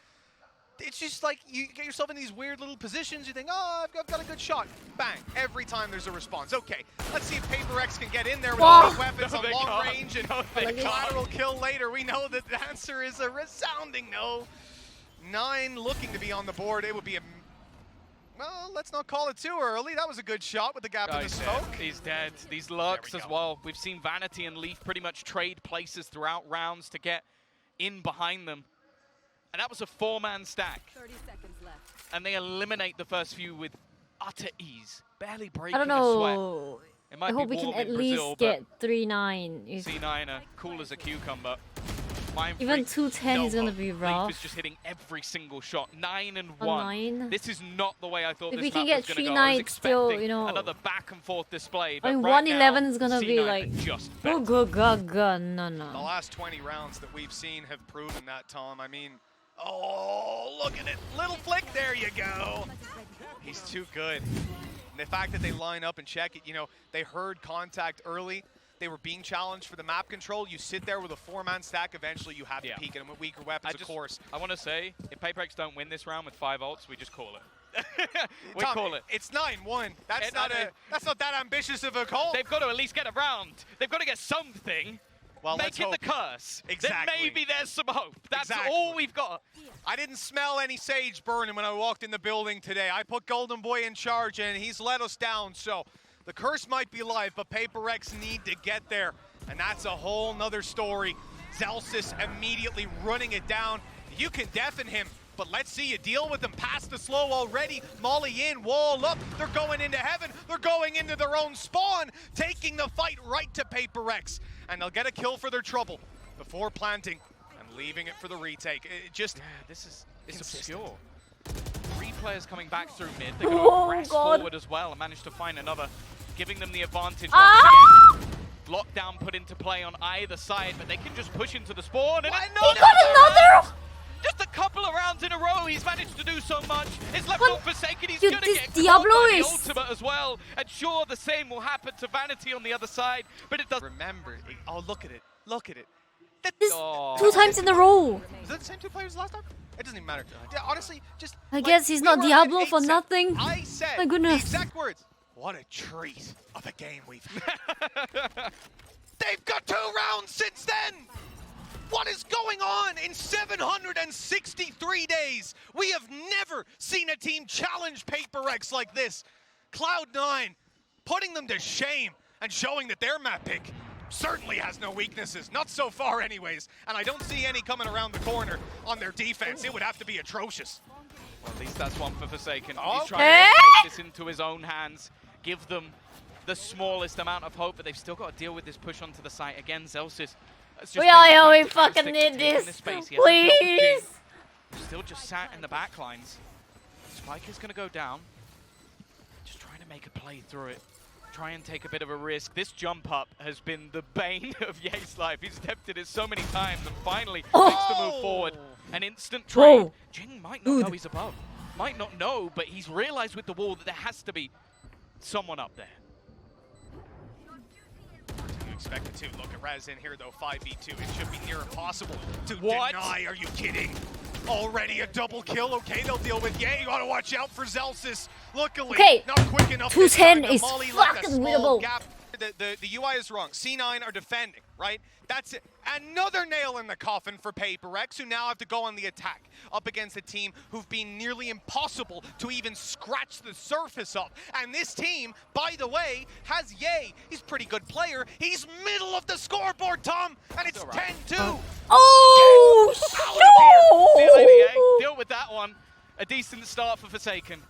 it's just like you get yourself in these weird little positions. You think, oh, I've got a good shot. Bang. Every time there's a response. Okay, let's see if PaperX can get in there with all these weapons on long range and collateral kill later. We know that the answer is a resounding no. 9 looking to be on the board. It would be a... Well, let's not call it too early. That was a good shot with the gap in the smoke. He's dead. These lurks as well. We've seen Vanity and Leaf pretty much trade places throughout rounds to get in behind them. And that was a 4-man stack. 30 seconds left. And they eliminate the first few with utter ease. Barely breaking I don't a sweat. know. It might I hope be we can warm at in least Brazil, get 3-9. C9 are cool as a cucumber. Even 210 is gonna be rough. Leaf is just hitting every single shot. 9 and 1. 9. This is not the way I thought If this we can map get was going to 3 go. I was nights still, expecting you know. another back and forth display. But I mean, right 111 now, is gonna be C9 like, are just oh, better. no. The last 20 rounds that we've seen have proven that, Tom. I mean, oh, look at it. Little flick. There you go. He's too good. And the fact that they line up and check it, you know, they heard contact early. They were being challenged for the map control. You sit there with a 4-man stack. Eventually, you have to peek at them with weaker weapons, of course. I want to say, if PaperX don't win this round with 5 ults, we just call it. we Tom, call it. It's 9-1. That's not that ambitious of a call. They've got to at least get a round. They've got to get something. Well, Make it the curse. Exactly. Then maybe there's some hope. That's all we've got. I didn't smell any sage burning when I walked in the building today. I put Golden Boy in charge, and he's let us down. So the curse might be live, but PaperX need to get there. And that's a whole nother story. Zelsis immediately running it down. You can deafen him, but let's see you deal with them past the slow already. Molly in, wall up. They're going into heaven. They're going into their own spawn, taking the fight right to PaperX. And they'll get a kill for their trouble before planting and leaving it for the retake. It just, this is obscure. 3 players coming back through mid. They're going to press forward as well and manage to find another, giving them the advantage once again. Lockdown put into play on either side, but they can just push into the spawn. And He got another! Just a couple of rounds in a row, he's managed to do so much. It's left on Forsaken, he's Dude, gonna this get Diablo caught by the is- ultimate as well. And sure, the same will happen to Vanity on the other side, but it doesn't. remember. Oh, look at it. Look at it. This Oh. 2 times in a row. Was that the same 2 players last time? It doesn't even matter. Yeah, honestly, just... I guess he's not we were Diablo at for 8 nothing. I said My goodness. the exact words. What a treat of a game we've had. They've got 2 rounds since then! What is going on in 763 days? We have never seen a team challenge PaperX like this. Cloud9 putting them to shame and showing that their map pick certainly has no weaknesses. Not so far anyways. And I don't see any coming around the corner on their defense. It would have to be atrocious. Well, at least that's one for Forsaken. Oh. He's trying to take this into his own hands, give them the smallest amount of hope, but they've still got to deal with this push onto the site. Again, Zelsis It's We just all been we fantastic fucking need taking this, space. He hasn't dealt with Jing. please. Still just sat in the back lines. Spike is going to go down. Just trying to make a play through it. Try and take a bit of a risk. This jump up has been the bane of Ye's life. He's attempted it so many times and finally makes the move forward. An instant trade. Whoa. Jing might not know he's above. Might not know, but he's realized with the wall that there has to be someone up there. You expect it to. Look at Raz in here though, 5v2. It should be near impossible to What? deny. Are you kidding? Already a double kill. Okay, they'll deal with Ye. You gotta watch out for Zelsis. Luckily, Okay, not quick enough. 210 this time. is Molly left a fucking small winnable. gap. The UI is wrong. C9 are defending, right? That's it. Another nail in the coffin for Paper X, who now have to go on the attack up against a team who've been nearly impossible to even scratch the surface of. And this team, by the way, has Ye. He's a pretty good player. He's middle of the scoreboard, Tom, and it's 10-2. Oh, See you later, Ye. shit! Deal with that one. A decent start for Forsaken.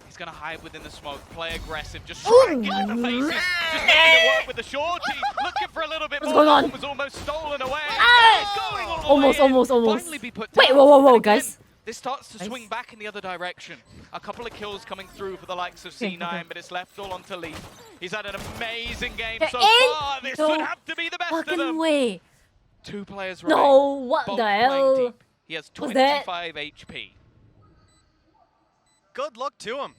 He's going to hide within the smoke, play aggressive, just try and get in the faces, just making it work with the shorty, looking for a little bit What's more. going on? One was almost stolen away. Ah! Going all the Almost, way in. almost. Finally be put Wait, down. whoa, And again, guys. This starts to Guys. swing back in the other direction. A couple of kills coming through for the likes of Okay, C9, okay. but it's left all on to Leaf. He's had an amazing game There so ain't far. This no would have to be the best of Fucking them. way. 2 players remain. No, what Both the playing hell? deep. He has was that? 25 HP. Good luck to him.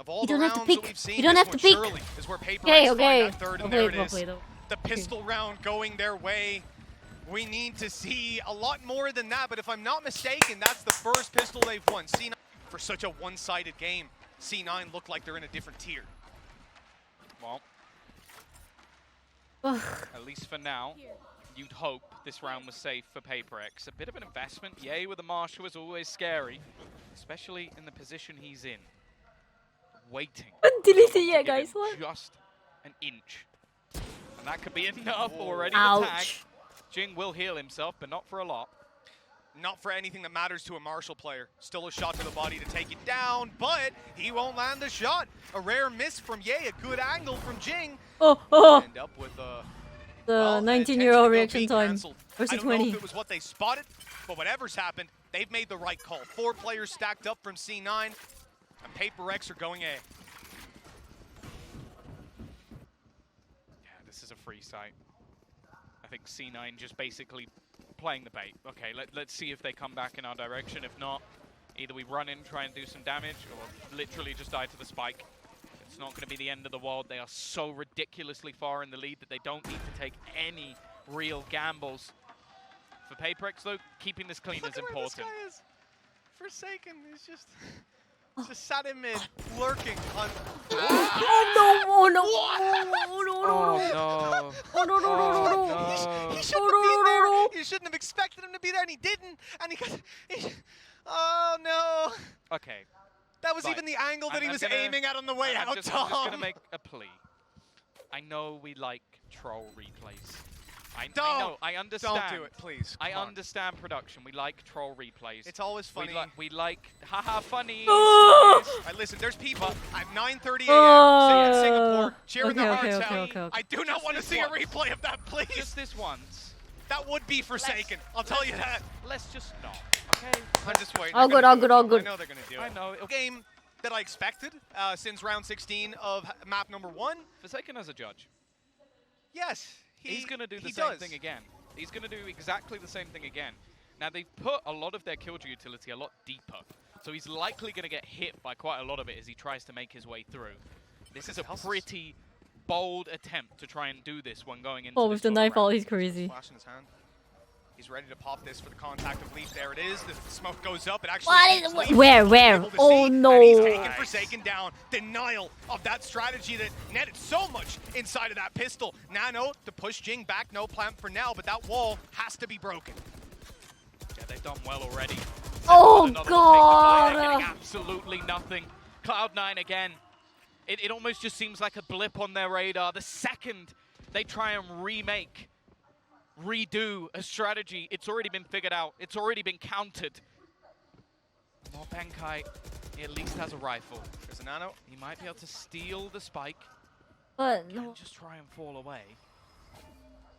Of all You the don't have to rounds that peek. we've seen, You don't this have to one peek. surely is where Paper Okay, X find okay. that third, Well and there played, it well is. played, though. The pistol round going their way. We need to see a lot more than that, but if I'm not mistaken, that's the first pistol they've won. C9, for such a one-sided game, C9 look like they're in a different tier. Well, Ugh. at least for now, you'd hope this round was safe for Paper X. A bit of an investment. Yay with the Marshal is always scary, especially in the position he's in. Waiting. Delete for it someone yet, to give guys. him What? Just an inch. And that could be enough already. The tag. Ouch. Jing will heal himself, but not for a lot. Not for anything that matters to a Marshall player. Still a shot to the body to take it down, but he won't land the shot. A rare miss from Ye, a good angle from Jing. Oh. End up with a The well, 19-year-old attention to reaction be time cancelled. versus I don't know 20. if it was what they spotted, but whatever's happened, they've made the right call. 4 players stacked up from C9, and Paper X are going A. Yeah, this is a free site. I think C9 just basically playing the bait. Okay, let's see if they come back in our direction. If not, either we run in, try and do some damage, or literally just die to the spike. It's not going to be the end of the world. They are so ridiculously far in the lead that they don't need to take any real gambles. For Paper X, though, keeping this clean is important. Where this guy is. Forsaken is just sat in mid, lurking on. Oh no! Oh no! Oh no. No! He shouldn't have been there. You shouldn't have expected him to be there, and he didn't. And he got. Oh no! Okay. That was Right. even the angle that he I'm was gonna- aiming at on the way I'm out, just Tom. going to make a plea. I know we like troll replays. I know, I understand. Don't do it, please. I Come on. understand production. We like troll replays. It's always funny. We like haha funny. Oh! All right, listen, there's people at 9:30 a.m. Oh. in Singapore cheering Okay, their okay, hearts okay, out. okay. I do not Just want to this see a once. replay of that, please. Just this once. That would be Forsaken. I'll tell you that. Let's just not. Okay. I'm just waiting. All They're good, gonna all do good, it. all good. I know they're going to do it. I know. A game that I expected since round 16 of map number 1. Forsaken as a judge. Yes, He's going to do the he same does. thing again. He's going to do exactly the same thing again. Now, they've put a lot of their killjoy utility a lot deeper. So he's likely going to get hit by quite a lot of it as he tries to make his way through. This is a pretty bold attempt to try and do this when going into Oh, this with the sort of knife out, round. he's crazy. Flash in his hand. He's ready to pop this for the contact of Leaf. There it is. The smoke goes up. It actually What hits is- Leaf. where? Able to Oh, see, no. And he's taken Forsaken down. Denial of that strategy that netted so much inside of that pistol. Nano to push Jing back. No plan for now, but that wall has to be broken. Yeah, they've done well already. Oh, Another will take the God. fire, getting absolutely nothing. Cloud9 again. It almost just seems like a blip on their radar. The second they try and redo a strategy, it's already been figured out. It's already been countered. More Benkai, he at least has a rifle. There's a Nano. He might be able to steal the spike But and no. just try and fall away.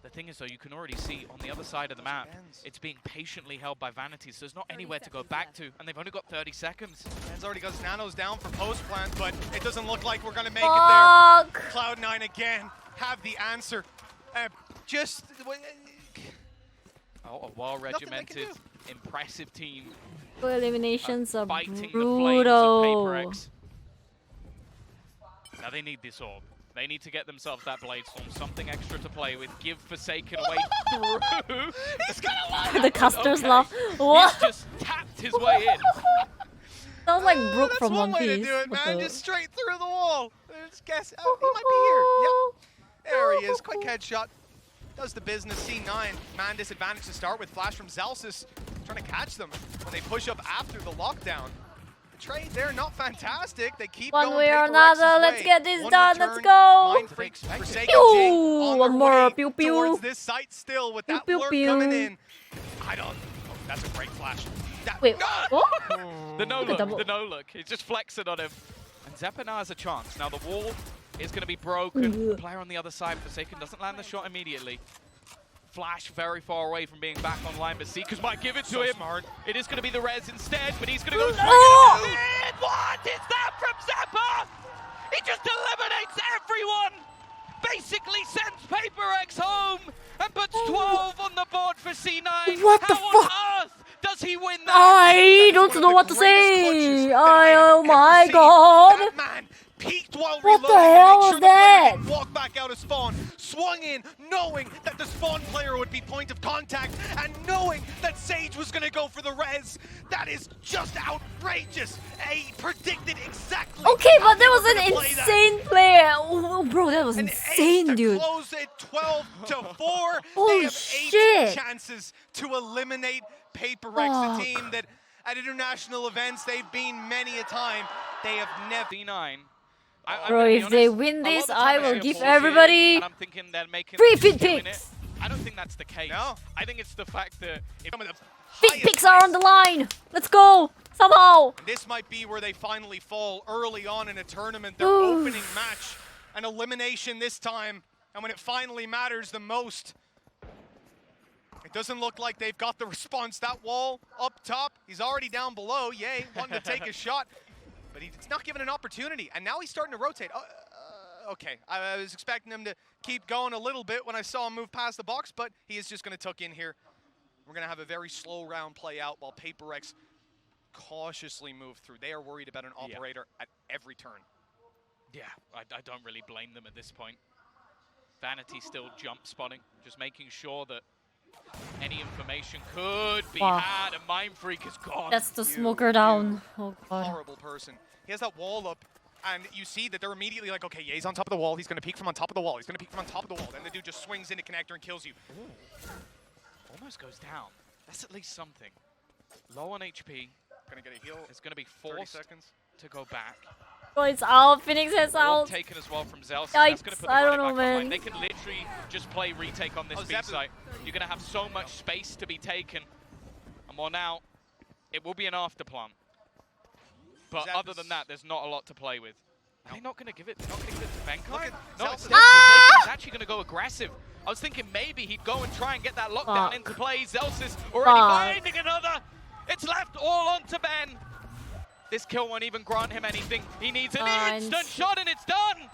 The thing is, though, you can already see on the other side of the map, it's being patiently held by Vanity, so there's not anywhere to go back to, and they've only got 30 seconds. Ben's already got his nanos down for post plant, but it doesn't look like we're going to make it Fuck. there. Cloud9 again have the answer. Just... Oh, a well-regimented, impressive team. Eliminations are Fighting the flames of brutal. PaperX. Now they need this orb. They need to get themselves that Blade Storm, something extra to play with. Give Forsaken away through. He's gonna lie. The casters Okay. laugh. What? He's just tapped his way in. Sounds like Brook That's from one One way Piece. to do it, What man. the- Just straight through the wall. Just guess. Oh, he might be here. Yep. There he is. Quick headshot. Does the business. C9. Man disadvantage to start with. Flash from Zelsis. Trying to catch them when they push up after the lockdown. The trade there, not fantastic. They keep One going way or PaperX's another. Let's way. get this One done. return, Let's go. Mind Freaks, Forsaken Pew! Jing on One their more. way Pew, pew. towards this site still with Pew, that pew, lurk pew. coming in. I don't... Oh, that's a great flash. That... Wait, Ah! what? The no Look at look, double. the no look. He's just flexing on him. And Zeppa now has a chance. Now the wall is going to be broken. The player on the other side, Forsaken, doesn't land the shot immediately. Flash very far away from being back online, but Seekers might give it to him. Smart. It is going to be the res instead, but he's going to go straight Oh! into it. What is that from Zeppa? He just eliminates everyone. Basically sends PaperX home and puts 12 on the board for C9. What the How on fuck? earth does he win that? I don't One of know the what to greatest say. clutches that I have Oh ever my seen. god. That man peeked while What the reloading to hell make was sure the player that? didn't walk back out of spawn. Swung in, knowing that the spawn player would be point of contact, and knowing that Sage was going to go for the res. That is just outrageous. He predicted exactly. Okay, how but they that were was an gonna play that. insane player. Oh, bro, that was An insane, ace to dude. close it 12 to 4. Holy They have 8 shit. chances to eliminate PaperX, Fuck. the team that at international events they've been many a time. They have never. C9. Bro, if they win this, I will give everybody and I'm thinking they're making free fit doing picks. it. I don't think that's the case. No. I think it's the fact that if Some of the Fit highest picks are on the line. Let's go. Somehow. This might be where they finally fall early on in a tournament. Their Oof. opening match, an elimination this time, and when it finally matters the most, it doesn't look like they've got the response. That wall up top, he's already down below. Yay, wanting to take a shot, but he's not given an opportunity. And now he's starting to rotate. Okay, I was expecting him to keep going a little bit when I saw him move past the box, but he is just going to tuck in here. We're going to have a very slow round play out while PaperX cautiously move through. They are worried about an operator at every turn. Yeah, I don't really blame them at this point. Vanity still jump spotting, just making sure that any information could be Wow. had, and Mind Freak is gone. That's the smoker down. Oh god. Horrible person. He has that wall up, and you see that they're immediately like, okay, yeah, he's on top of the wall. He's going to peek from on top of the wall. He's going to peek from on top of the wall. Then the dude just swings into connector and kills you. Almost goes down. That's at least something. Low on HP, Going to get a heal. is going to be 30 forced seconds. to go back. Oh, it's out. Phoenix has Orb out. taken as well from Zelsis. Yikes, That's going to put the I don't running know, back online. man. They can literally just play retake on this Oh, B Zep- site. You're going to have so much space to be taken. And well, now, it will be an afterplant. But Zep other is- than that, there's not a lot to play with. Are they not going to give it? They're not going to give it to Look Benkai? at No, Zelsis. it's Ah! He's actually going to go aggressive. I was thinking maybe he'd go and try and get that lockdown Fuck. into play. Zelsis already Fuck. finding another. It's left all onto Ben. This kill won't even grant him anything. He needs an And- instant shot and it's done.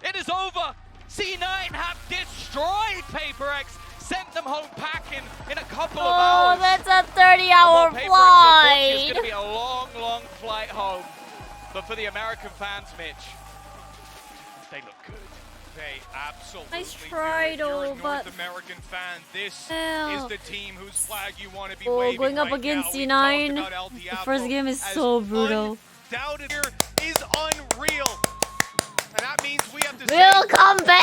It is over. C9 have destroyed PaperX. Sent them home packing in a couple of Oh, hours. that's a 30-hour Well, PaperX unfortunately is flight. going to be a long, long flight home. But for the American fans, Mitch, they look good. They absolutely Nice do. try, If you're a though, but- North American fan, this Hell. is the team whose flag you want to be Oh, waving going up right against now. We C9. talked about El The Diablo first game is as so brutal. Undoubted here is unreal. And that means we have to We'll say come back.